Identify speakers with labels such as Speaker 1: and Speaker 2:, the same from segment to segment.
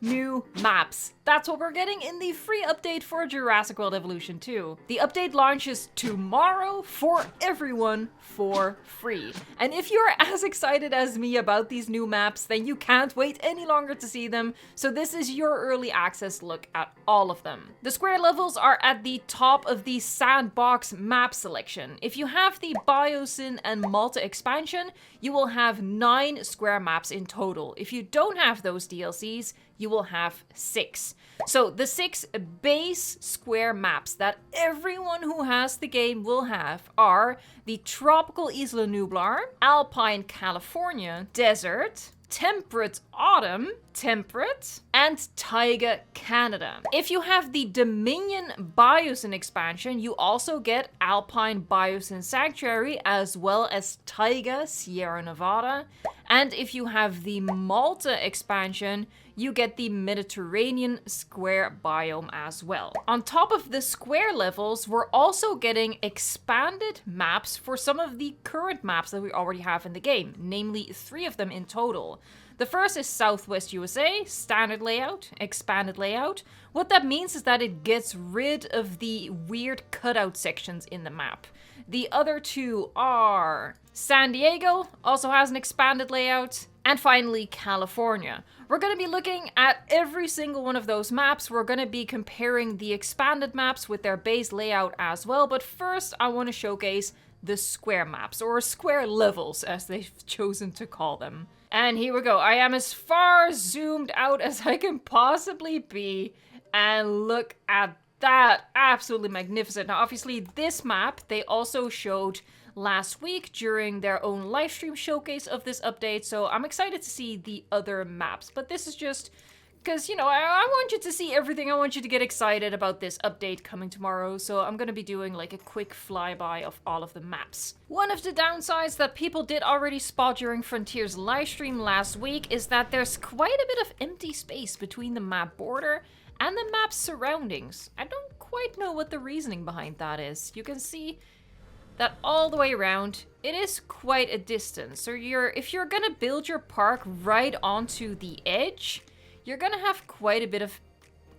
Speaker 1: new maps. That's what we're getting in the free update for Jurassic World Evolution 2. The update launches tomorrow for everyone for free. And if you're as excited as me about these new maps, then you can't wait any longer to see them. So this is your early access look at all of them. The square levels are at the top of the sandbox map selection. If you have the Biosyn and Malta expansion, you will have 9 square maps in total. If you don't have those DLCs, you will have 6. So the 6 base square maps that everyone who has the game will have are the Tropical Isla Nublar, Alpine California, Desert, Temperate Autumn, Temperate, and Taiga Canada. If you have the Dominion Biosyn expansion, you also get Alpine Biosyn Sanctuary as well as Taiga Sierra Nevada. And if you have the Malta expansion, you get the Mediterranean Square biome as well. On top of the square levels, we're also getting expanded maps for some of the current maps that we already have in the game, namely 3 of them in total. The first is Southwest USA, standard layout, expanded layout. What that means is that it gets rid of the weird cutout sections in the map. The other 2 are San Diego, also has an expanded layout, and finally California. We're going to be looking at every single one of those maps. We're going to be comparing the expanded maps with their base layout as well, but first I want to showcase the square maps, or square levels as they've chosen to call them. And here we go. I am as far zoomed out as I can possibly be, and look at that. Absolutely magnificent. Now obviously this map they also showed last week during their own livestream showcase of this update, so I'm excited to see the other maps. But this is just because, you know, I want you to see everything. I want you to get excited about this update coming tomorrow, so I'm gonna be doing like a quick flyby of all of the maps. One of the downsides that people did already spot during Frontier's livestream last week is that there's quite a bit of empty space between the map border and the map's surroundings. I don't quite know what the reasoning behind that is. You can see that all the way around, it is quite a distance. So if you're gonna build your park right onto the edge, you're gonna have quite a bit of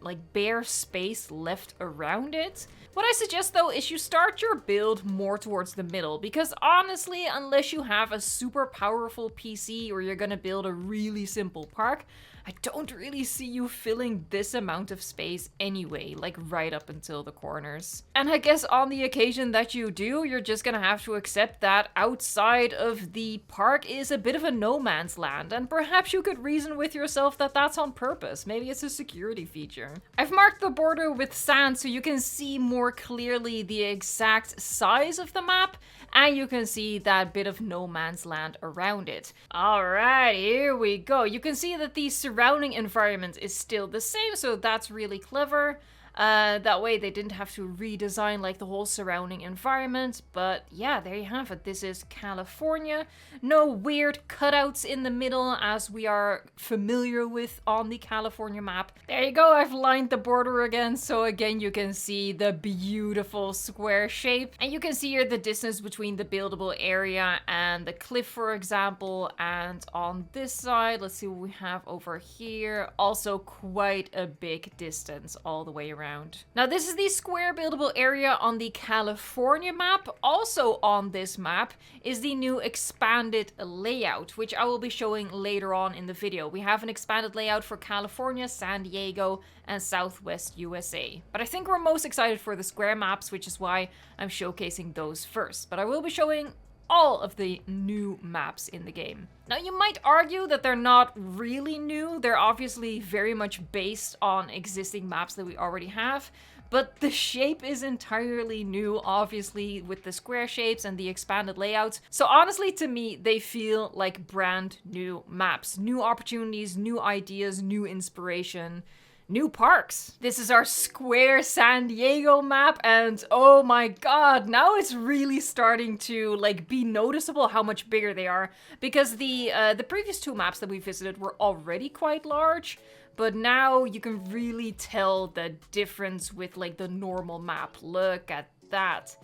Speaker 1: like bare space left around it. What I suggest though is you start your build more towards the middle, because honestly, unless you have a super powerful PC or you're gonna build a really simple park, I don't really see you filling this amount of space anyway, like right up until the corners. And I guess on the occasion that you do, you're just gonna have to accept that outside of the park is a bit of a no man's land, and perhaps you could reason with yourself that that's on purpose. Maybe it's a security feature. I've marked the border with sand so you can see more clearly the exact size of the map, and you can see that bit of no man's land around it. Alright, here we go. You can see that the surrounding environment is still the same, so that's really clever. That way they didn't have to redesign like the whole surrounding environment. But yeah, there you have it. This is California. No weird cutouts in the middle as we are familiar with on the California map. There you go, I've lined the border again. So again, you can see the beautiful square shape. And you can see here the distance between the buildable area and the cliff, for example. And on this side, let's see what we have over here. Also quite a big distance all the way around. Now this is the square buildable area on the California map. Also on this map is the new expanded layout, which I will be showing later on in the video. We have an expanded layout for California, San Diego, and Southwest USA. But I think we're most excited for the square maps, which is why I'm showcasing those first. But I will be showing all of the new maps in the game. Now you might argue that they're not really new. They're obviously very much based on existing maps that we already have, but the shape is entirely new, obviously, with the square shapes and the expanded layouts. So honestly, to me, they feel like brand new maps. New opportunities, new ideas, new inspiration. New parks. This is our square San Diego map, and oh my god, now it's really starting to like be noticeable how much bigger they are, because the previous 2 maps that we visited were already quite large, but now you can really tell the difference with like the normal map. Look at that.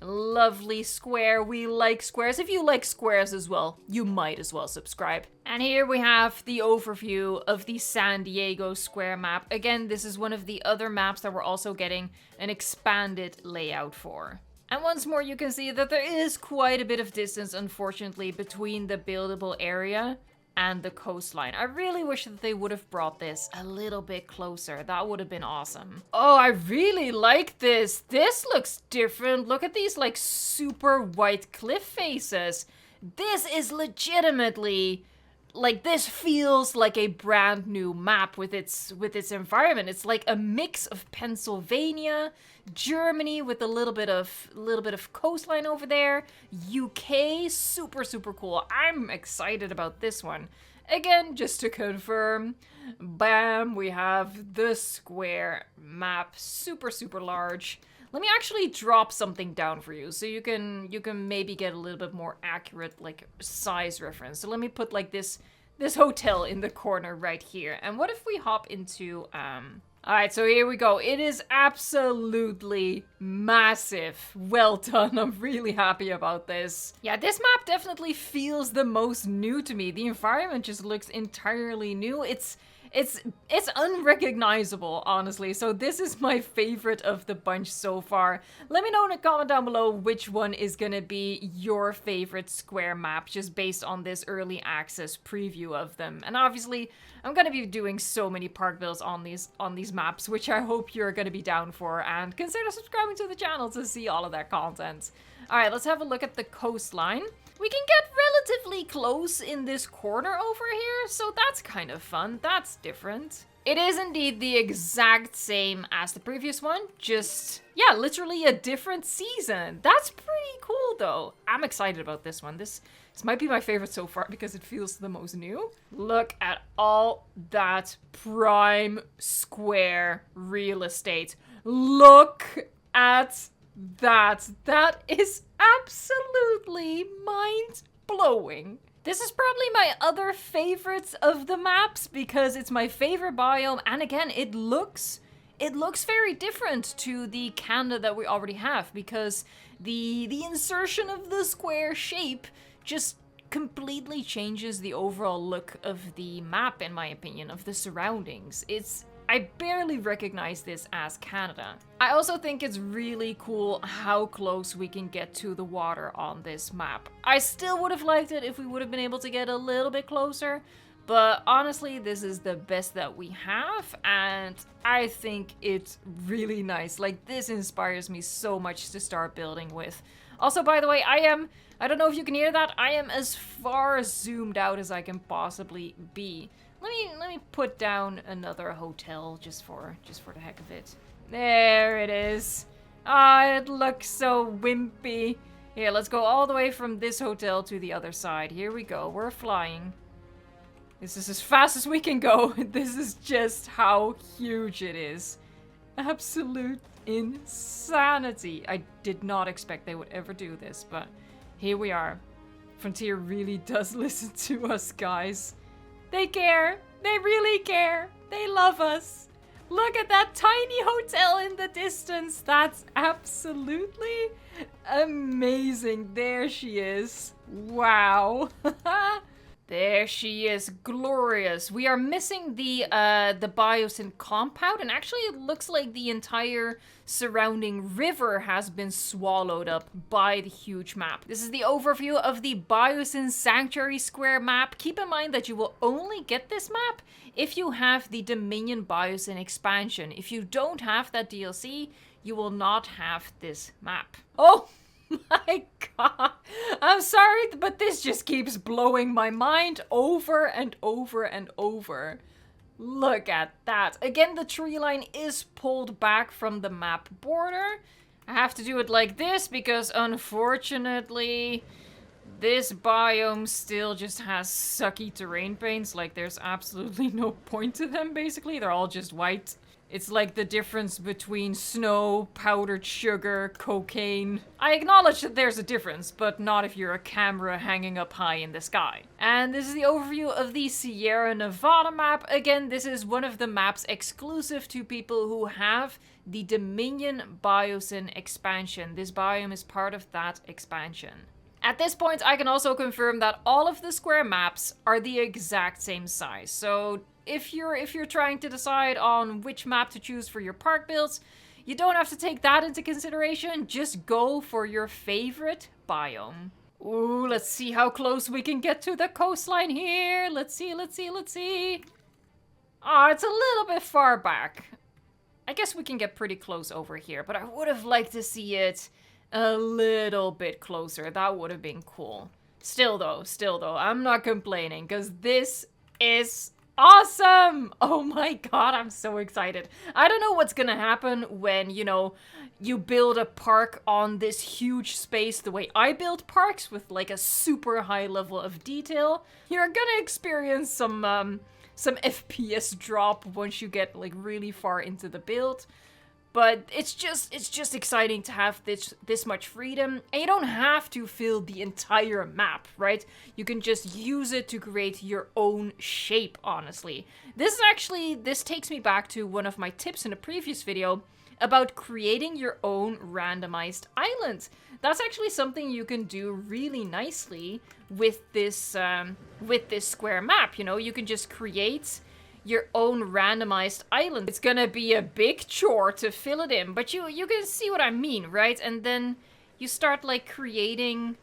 Speaker 1: lovely square. We like squares. If you like squares as well, you might as well subscribe. And here we have the overview of the San Diego Square map. Again, this is one of the other maps that we're also getting an expanded layout for. And once more, you can see that there is quite a bit of distance, unfortunately, between the buildable area and the coastline. I really wish that they would have brought this a little bit closer. That would have been awesome. Oh, I really like this. This looks different. Look at these like super white cliff faces. This is legitimately like, this feels like a brand new map with its environment. It's like a mix of Pennsylvania, Germany with a little bit of coastline over there, UK, super cool. I'm excited about this one. Again, just to confirm, bam, we have the square map, super large. Let me actually drop something down for you so you can maybe get a little bit more accurate like size reference. So let me put like this hotel in the corner right here. And what if we hop into Alright, so here we go. It is absolutely massive. Well done. I'm really happy about this. Yeah, this map definitely feels the most new to me. The environment just looks entirely new. It's unrecognizable, honestly. So this is my favorite of the bunch so far. Let me know in a comment down below which one is gonna be your favorite square map, just based on this early access preview of them. And obviously, I'm gonna be doing so many park builds on these maps, which I hope you're gonna be down for, and consider subscribing to the channel to see all of that content. Alright, let's have a look at the coastline. We can get relatively close in this corner over here, so that's kind of fun. That's different. It is indeed the exact same as the previous one, just, yeah, literally a different season. That's pretty cool, though. I'm excited about this one. This might be my favorite so far because it feels the most new. Look at all that prime square real estate. Look at that. That is absolutely mind-blowing. This is probably my other favorites of the maps because it's my favorite biome, and again, it looks very different to the Canada that we already have because the insertion of the square shape just completely changes the overall look of the map, in my opinion, of the surroundings. I barely recognize this as Canada. I also think it's really cool how close we can get to the water on this map. I still would have liked it if we would have been able to get a little bit closer, but honestly, this is the best that we have, and I think it's really nice. Like, this inspires me so much to start building with. Also, by the way, I don't know if you can hear that, I am as far zoomed out as I can possibly be. Let me put down another hotel just for the heck of it. There it is. Ah, it looks so wimpy. Here, let's go all the way from this hotel to the other side. Here we go. We're flying. This is as fast as we can go. This is just how huge it is. Absolute insanity. I did not expect they would ever do this, but here we are. Frontier really does listen to us, guys. They care. They really care. They love us. Look at that tiny hotel in the distance. That's absolutely amazing. There she is. Wow. There she is, glorious. We are missing the Biosyn compound, and actually it looks like the entire surrounding river has been swallowed up by the huge map. This is the overview of the Biosyn Sanctuary Square map. Keep in mind that you will only get this map if you have the Dominion Biosyn expansion. If you don't have that DLC, you will not have this map. Oh! My god, I'm sorry, but this just keeps blowing my mind over and over and over. Look at that. Again, the tree line is pulled back from the map border. I have to do it like this because unfortunately this biome still just has sucky terrain paints. Like, there's absolutely no point to them, basically. They're all just white. It's like the difference between snow, powdered sugar, cocaine. I acknowledge that there's a difference, but not if you're a camera hanging up high in the sky. And this is the overview of the Sierra Nevada map. Again, this is one of the maps exclusive to people who have the Dominion Biosyn expansion. This biome is part of that expansion. At this point, I can also confirm that all of the square maps are the exact same size. So if you're trying to decide on which map to choose for your park builds, you don't have to take that into consideration. Just go for your favorite biome. Ooh, let's see how close we can get to the coastline here. Let's see. Oh, it's a little bit far back. I guess we can get pretty close over here, but I would have liked to see it a little bit closer. That would have been cool. Still though, I'm not complaining because this is awesome! Oh my god, I'm so excited. I don't know what's gonna happen when, you build a park on this huge space the way I build parks with like a super high level of detail. You're gonna experience some FPS drop once you get like really far into the build. But it's just exciting to have this much freedom, and you don't have to fill the entire map, right? You can just use it to create your own shape, honestly. This takes me back to one of my tips in a previous video about creating your own randomized island. That's actually something you can do really nicely with this square map, You can just create your own randomized island. It's gonna be a big chore to fill it in, but you can see what I mean, right? And then you start like creating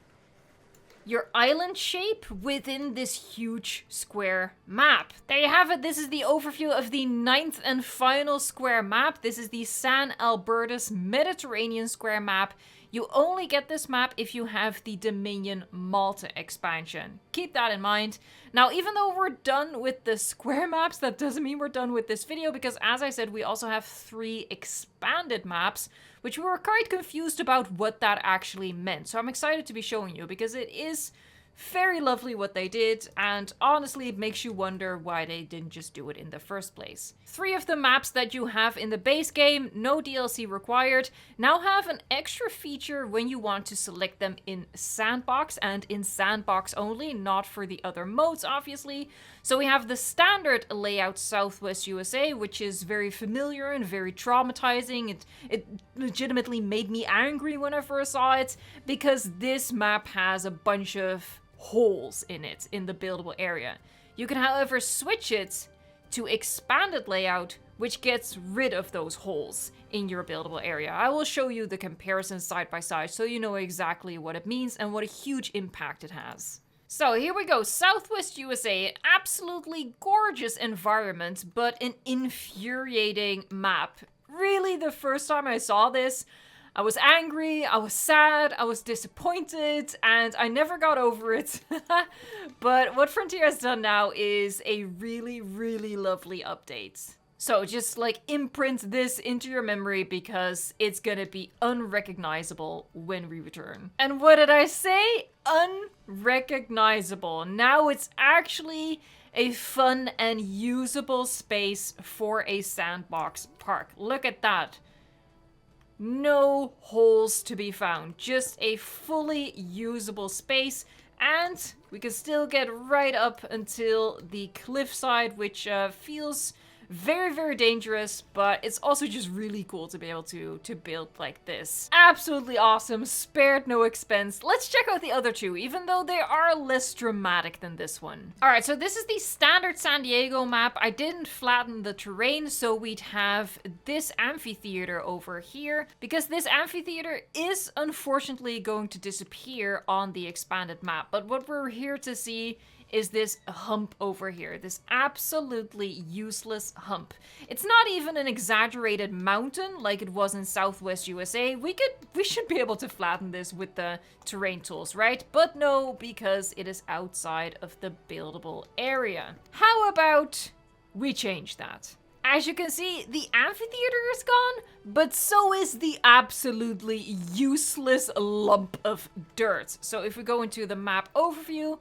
Speaker 1: your island shape within this huge square map. There you have it. This is the overview of the 9th and final square map. This is the San Albertus Mediterranean square map. You only get this map if you have the Dominion Malta expansion. Keep that in mind. Now, even though we're done with the square maps, that doesn't mean we're done with this video, because as I said, we also have 3 expanded maps, which we were quite confused about what that actually meant. So I'm excited to be showing you, because it is very lovely what they did, and honestly it makes you wonder why they didn't just do it in the first place. 3 of the maps that you have in the base game, no DLC required, now have an extra feature when you want to select them in Sandbox, and in Sandbox only, not for the other modes obviously. So we have the standard layout Southwest USA, which is very familiar and very traumatizing. It legitimately made me angry when I first saw it, because this map has a bunch of holes in it, in the buildable area. You can, however, switch it to expanded layout, which gets rid of those holes in your buildable area. I will show you the comparison side by side so you know exactly what it means and what a huge impact it has. So here we go, Southwest USA, absolutely gorgeous environment, but an infuriating map. Really, the first time I saw this, I was angry, I was sad, I was disappointed, and I never got over it. But what Frontier has done now is a really, really lovely update. So just like imprint this into your memory, because it's gonna be unrecognizable when we return. And what did I say? Unrecognizable. Now it's actually a fun and usable space for a sandbox park. Look at that. No holes to be found, just a fully usable space, and we can still get right up until the cliffside, which feels very, very dangerous, but it's also just really cool to be able to build like this. Absolutely awesome, spared no expense. Let's check out the other 2, even though they are less dramatic than this one. Alright, so this is the standard San Diego map. I didn't flatten the terrain, so we'd have this amphitheater over here, because this amphitheater is unfortunately going to disappear on the expanded map. But what we're here to see is this hump over here, this absolutely useless hump. It's not even an exaggerated mountain like it was in Southwest USA. We should be able to flatten this with the terrain tools, right? But no, because it is outside of the buildable area. How about we change that? As you can see, the amphitheater is gone, but so is the absolutely useless lump of dirt. So if we go into the map overview,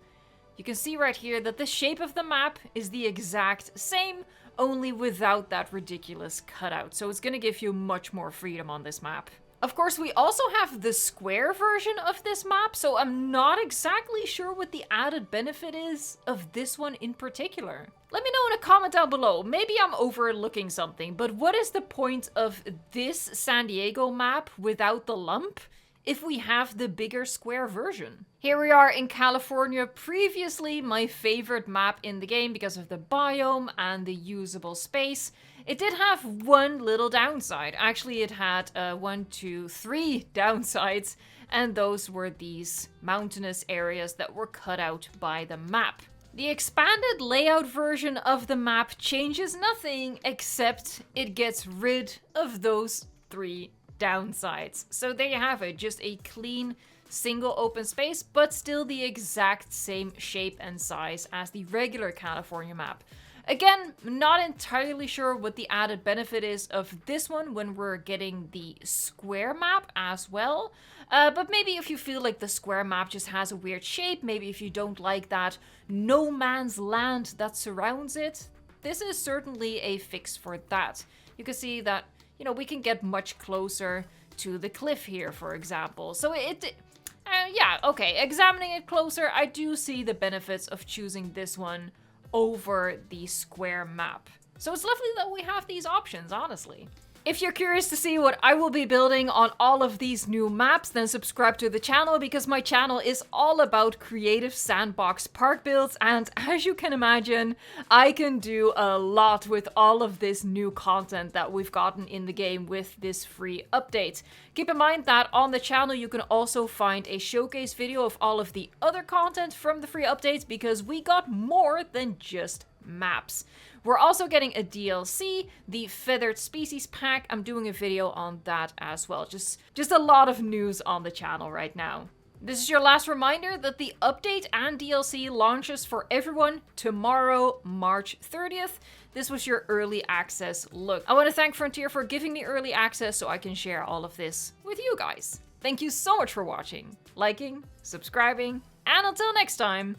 Speaker 1: you can see right here that the shape of the map is the exact same, only without that ridiculous cutout. So it's gonna give you much more freedom on this map. Of course, we also have the square version of this map, so I'm not exactly sure what the added benefit is of this one in particular. Let me know in a comment down below. Maybe I'm overlooking something, but what is the point of this San Diego map without the lump if we have the bigger square version? Here we are in California, previously my favorite map in the game because of the biome and the usable space. It did have one little downside. Actually, it had 1, 2, 3 downsides, and those were these mountainous areas that were cut out by the map. The expanded layout version of the map changes nothing except it gets rid of those 3 downsides. So there you have it, just a clean single open space, but still the exact same shape and size as the regular California map. Again, not entirely sure what the added benefit is of this one when we're getting the square map as well. But maybe if you feel like the square map just has a weird shape, maybe if you don't like that no man's land that surrounds it, this is certainly a fix for that. You can see that, you know, we can get much closer to the cliff here, for example. So yeah, okay, examining it closer, I do see the benefits of choosing this one over the square map. So it's lovely that we have these options, honestly. If you're curious to see what I will be building on all of these new maps, then subscribe to the channel because my channel is all about creative sandbox park builds, and as you can imagine, I can do a lot with all of this new content that we've gotten in the game with this free update. Keep in mind that on the channel you can also find a showcase video of all of the other content from the free updates because we got more than just maps. We're also getting a DLC, the Feathered Species Pack. I'm doing a video on that as well. Just a lot of news on the channel right now. This is your last reminder that the update and DLC launches for everyone tomorrow, March 30th. This was your early access look. I want to thank Frontier for giving me early access so I can share all of this with you guys. Thank you so much for watching, liking, subscribing, and until next time,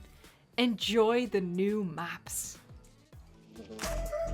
Speaker 1: enjoy the new maps.
Speaker 2: Thank you.